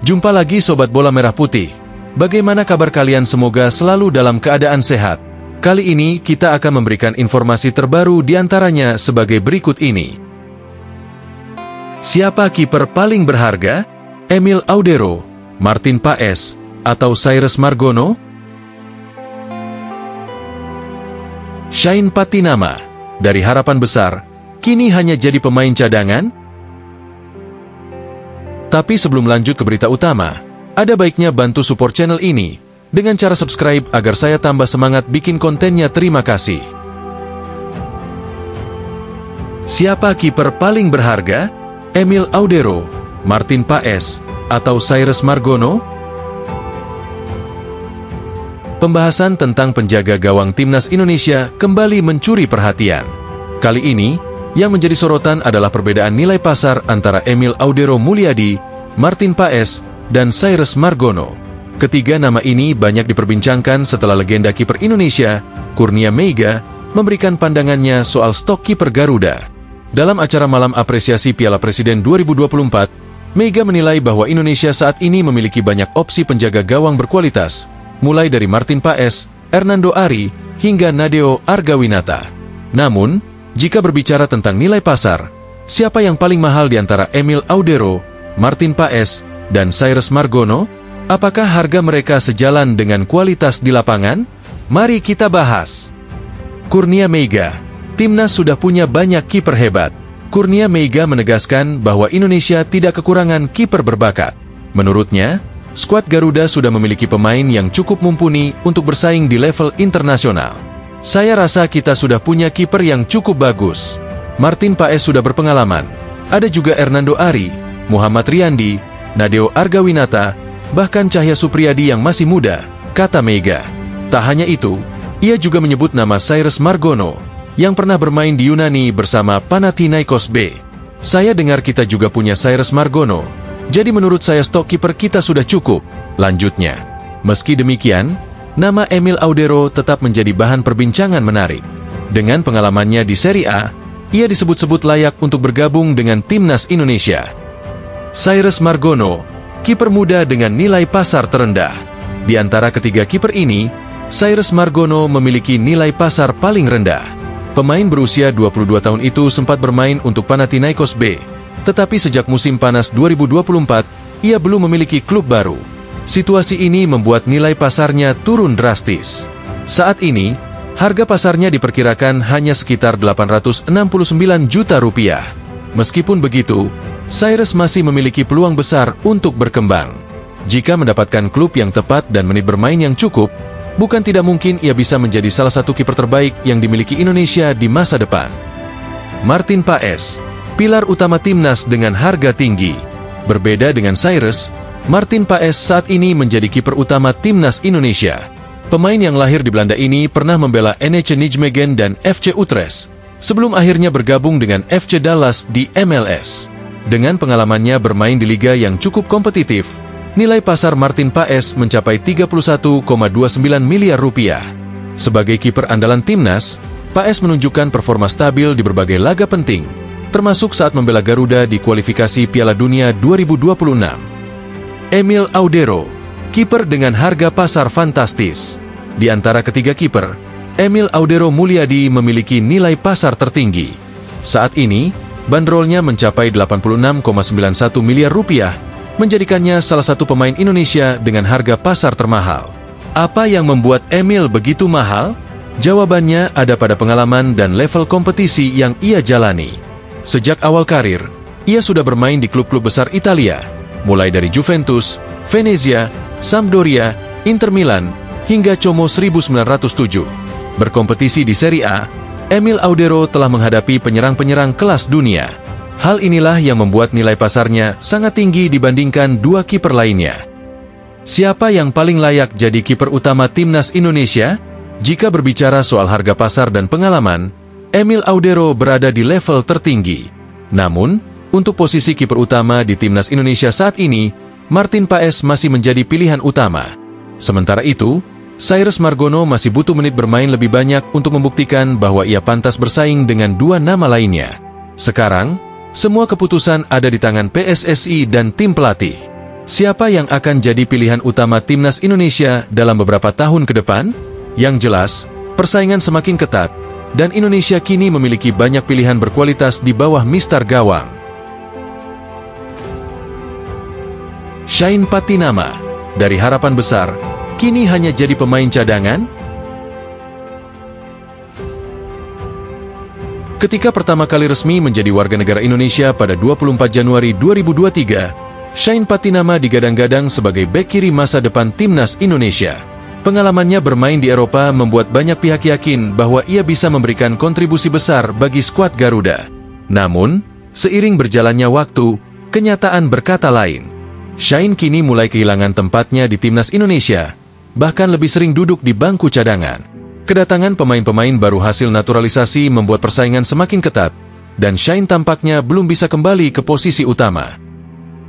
Jumpa lagi Sobat Bola Merah Putih. Bagaimana kabar kalian? Semoga selalu dalam keadaan sehat. Kali ini kita akan memberikan informasi terbaru diantaranya sebagai berikut ini. Siapa kiper paling berharga? Emil Audero, Martin Paes, atau Cyrus Margono? Shane Patinama, dari Harapan Besar, kini hanya jadi pemain cadangan? Tapi sebelum lanjut ke berita utama, ada baiknya bantu support channel ini dengan cara subscribe agar saya tambah semangat bikin kontennya. Terima kasih. Siapa kiper paling berharga? Emil Audero, Martin Paes, atau Cyrus Margono? Pembahasan tentang penjaga gawang timnas Indonesia kembali mencuri perhatian. Kali ini, yang menjadi sorotan adalah perbedaan nilai pasar antara Emil Audero Mulyadi, Martin Paes, dan Cyrus Margono. Ketiga nama ini banyak diperbincangkan setelah legenda kiper Indonesia, Kurnia Meiga, memberikan pandangannya soal stok kiper Garuda. Dalam acara Malam Apresiasi Piala Presiden 2024, Meiga menilai bahwa Indonesia saat ini memiliki banyak opsi penjaga gawang berkualitas, mulai dari Martin Paes, Hernando Ari, hingga Nadeo Argawinata. Namun, jika berbicara tentang nilai pasar, siapa yang paling mahal di antara Emil Audero, Martin Paes, dan Cyrus Margono? Apakah harga mereka sejalan dengan kualitas di lapangan? Mari kita bahas. Kurnia Meiga, timnas sudah punya banyak kiper hebat. Kurnia Meiga menegaskan bahwa Indonesia tidak kekurangan kiper berbakat. Menurutnya, skuad Garuda sudah memiliki pemain yang cukup mumpuni untuk bersaing di level internasional. Saya rasa kita sudah punya kiper yang cukup bagus. Martin Paes sudah berpengalaman. Ada juga Hernando Ari, Muhammad Riyandi, Nadeo Argawinata, bahkan Cahya Supriyadi yang masih muda, kata Meiga. Tak hanya itu, ia juga menyebut nama Cyrus Margono, yang pernah bermain di Yunani bersama Panathinaikos B. Saya dengar kita juga punya Cyrus Margono, jadi menurut saya stok kiper kita sudah cukup, lanjutnya. Meski demikian, nama Emil Audero tetap menjadi bahan perbincangan menarik. Dengan pengalamannya di Serie A, ia disebut-sebut layak untuk bergabung dengan timnas Indonesia. Cyrus Margono, kiper muda dengan nilai pasar terendah. Di antara ketiga kiper ini, Cyrus Margono memiliki nilai pasar paling rendah. Pemain berusia 22 tahun itu sempat bermain untuk Panathinaikos B, tetapi sejak musim panas 2024, ia belum memiliki klub baru. Situasi ini membuat nilai pasarnya turun drastis. Saat ini, harga pasarnya diperkirakan hanya sekitar 869 juta rupiah. Meskipun begitu, Cyrus masih memiliki peluang besar untuk berkembang. Jika mendapatkan klub yang tepat dan menit bermain yang cukup, bukan tidak mungkin ia bisa menjadi salah satu kiper terbaik yang dimiliki Indonesia di masa depan. Martin Paes, pilar utama timnas dengan harga tinggi. Berbeda dengan Cyrus, Martin Paes saat ini menjadi kiper utama timnas Indonesia. Pemain yang lahir di Belanda ini pernah membela NEC Nijmegen dan FC Utrecht, sebelum akhirnya bergabung dengan FC Dallas di MLS. Dengan pengalamannya bermain di liga yang cukup kompetitif, nilai pasar Martin Paes mencapai 31,29 miliar rupiah. Sebagai kiper andalan timnas, Paes menunjukkan performa stabil di berbagai laga penting, termasuk saat membela Garuda di kualifikasi Piala Dunia 2026. Emil Audero, kiper dengan harga pasar fantastis. Di antara ketiga kiper, Emil Audero Mulyadi memiliki nilai pasar tertinggi. Saat ini, bandrolnya mencapai 86,91 miliar rupiah, menjadikannya salah satu pemain Indonesia dengan harga pasar termahal. Apa yang membuat Emil begitu mahal? Jawabannya ada pada pengalaman dan level kompetisi yang ia jalani. Sejak awal karir, ia sudah bermain di klub-klub besar Italia, mulai dari Juventus, Venezia, Sampdoria, Inter Milan, hingga Como 1907. Berkompetisi di Serie A, Emil Audero telah menghadapi penyerang-penyerang kelas dunia. Hal inilah yang membuat nilai pasarnya sangat tinggi dibandingkan dua kiper lainnya. Siapa yang paling layak jadi kiper utama timnas Indonesia? Jika berbicara soal harga pasar dan pengalaman, Emil Audero berada di level tertinggi. Namun, untuk posisi kiper utama di timnas Indonesia saat ini, Martin Paes masih menjadi pilihan utama. Sementara itu, Cyrus Margono masih butuh menit bermain lebih banyak untuk membuktikan bahwa ia pantas bersaing dengan dua nama lainnya. Sekarang, semua keputusan ada di tangan PSSI dan tim pelatih. Siapa yang akan jadi pilihan utama timnas Indonesia dalam beberapa tahun ke depan? Yang jelas, persaingan semakin ketat, dan Indonesia kini memiliki banyak pilihan berkualitas di bawah mistar gawang. Shane Patinama, dari harapan besar, kini hanya jadi pemain cadangan? Ketika pertama kali resmi menjadi warga negara Indonesia pada 24 Januari 2023, Shane Patinama digadang-gadang sebagai bek kiri masa depan timnas Indonesia. Pengalamannya bermain di Eropa membuat banyak pihak yakin bahwa ia bisa memberikan kontribusi besar bagi skuad Garuda. Namun, seiring berjalannya waktu, kenyataan berkata lain. Shane kini mulai kehilangan tempatnya di timnas Indonesia, bahkan lebih sering duduk di bangku cadangan. Kedatangan pemain-pemain baru hasil naturalisasi membuat persaingan semakin ketat, dan Shane tampaknya belum bisa kembali ke posisi utama.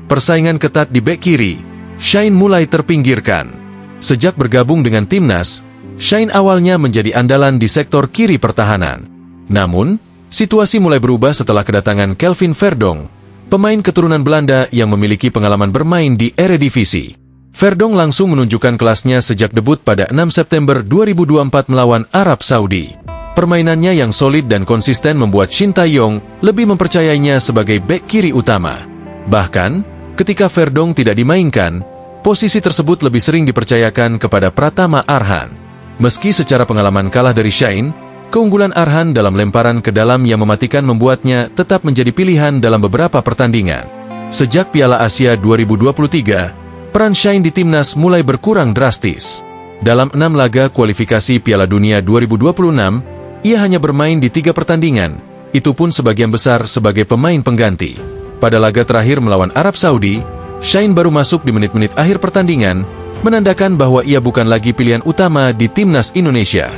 Persaingan ketat di bek kiri, Shane mulai terpinggirkan. Sejak bergabung dengan timnas, Shane awalnya menjadi andalan di sektor kiri pertahanan. Namun, situasi mulai berubah setelah kedatangan Kelvin Verdonk, pemain keturunan Belanda yang memiliki pengalaman bermain di Eredivisie. Verdonk langsung menunjukkan kelasnya sejak debut pada 6 September 2024 melawan Arab Saudi. Permainannya yang solid dan konsisten membuat Shin Tae-yong lebih mempercayainya sebagai bek kiri utama. Bahkan, ketika Verdonk tidak dimainkan, posisi tersebut lebih sering dipercayakan kepada Pratama Arhan. Meski secara pengalaman kalah dari Shane, keunggulan Arhan dalam lemparan ke dalam yang mematikan membuatnya tetap menjadi pilihan dalam beberapa pertandingan. Sejak Piala Asia 2023, peran Shane di timnas mulai berkurang drastis. Dalam 6 laga kualifikasi Piala Dunia 2026, ia hanya bermain di 3 pertandingan, itu pun sebagian besar sebagai pemain pengganti. Pada laga terakhir melawan Arab Saudi, Shane baru masuk di menit-menit akhir pertandingan, menandakan bahwa ia bukan lagi pilihan utama di timnas Indonesia.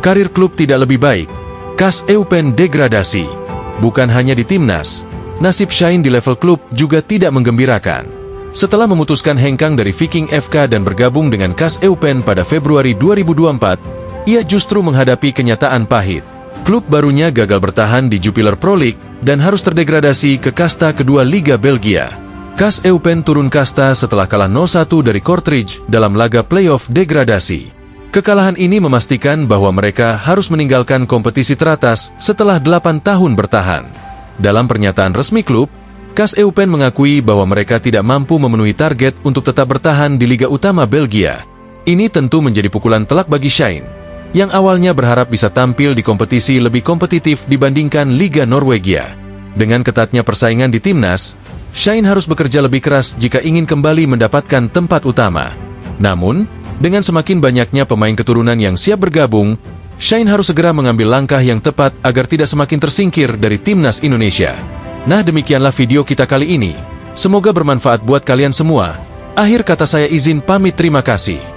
Karir klub tidak lebih baik, KAS Eupen degradasi. Bukan hanya di timnas, nasib Shane di level klub juga tidak menggembirakan. Setelah memutuskan hengkang dari Viking FK dan bergabung dengan KAS Eupen pada Februari 2024, ia justru menghadapi kenyataan pahit. Klub barunya gagal bertahan di Jupiler Pro League dan harus terdegradasi ke kasta kedua Liga Belgia. KAS Eupen turun kasta setelah kalah 0-1 dari Kortrijk dalam laga playoff degradasi. Kekalahan ini memastikan bahwa mereka harus meninggalkan kompetisi teratas setelah 8 tahun bertahan. Dalam pernyataan resmi klub, KAS Eupen mengakui bahwa mereka tidak mampu memenuhi target untuk tetap bertahan di Liga Utama Belgia. Ini tentu menjadi pukulan telak bagi Shane, yang awalnya berharap bisa tampil di kompetisi lebih kompetitif dibandingkan Liga Norwegia. Dengan ketatnya persaingan di timnas, Shane harus bekerja lebih keras jika ingin kembali mendapatkan tempat utama. Namun, dengan semakin banyaknya pemain keturunan yang siap bergabung, Shane harus segera mengambil langkah yang tepat agar tidak semakin tersingkir dari timnas Indonesia. Nah, demikianlah video kita kali ini. Semoga bermanfaat buat kalian semua. Akhir kata saya izin pamit, terima kasih.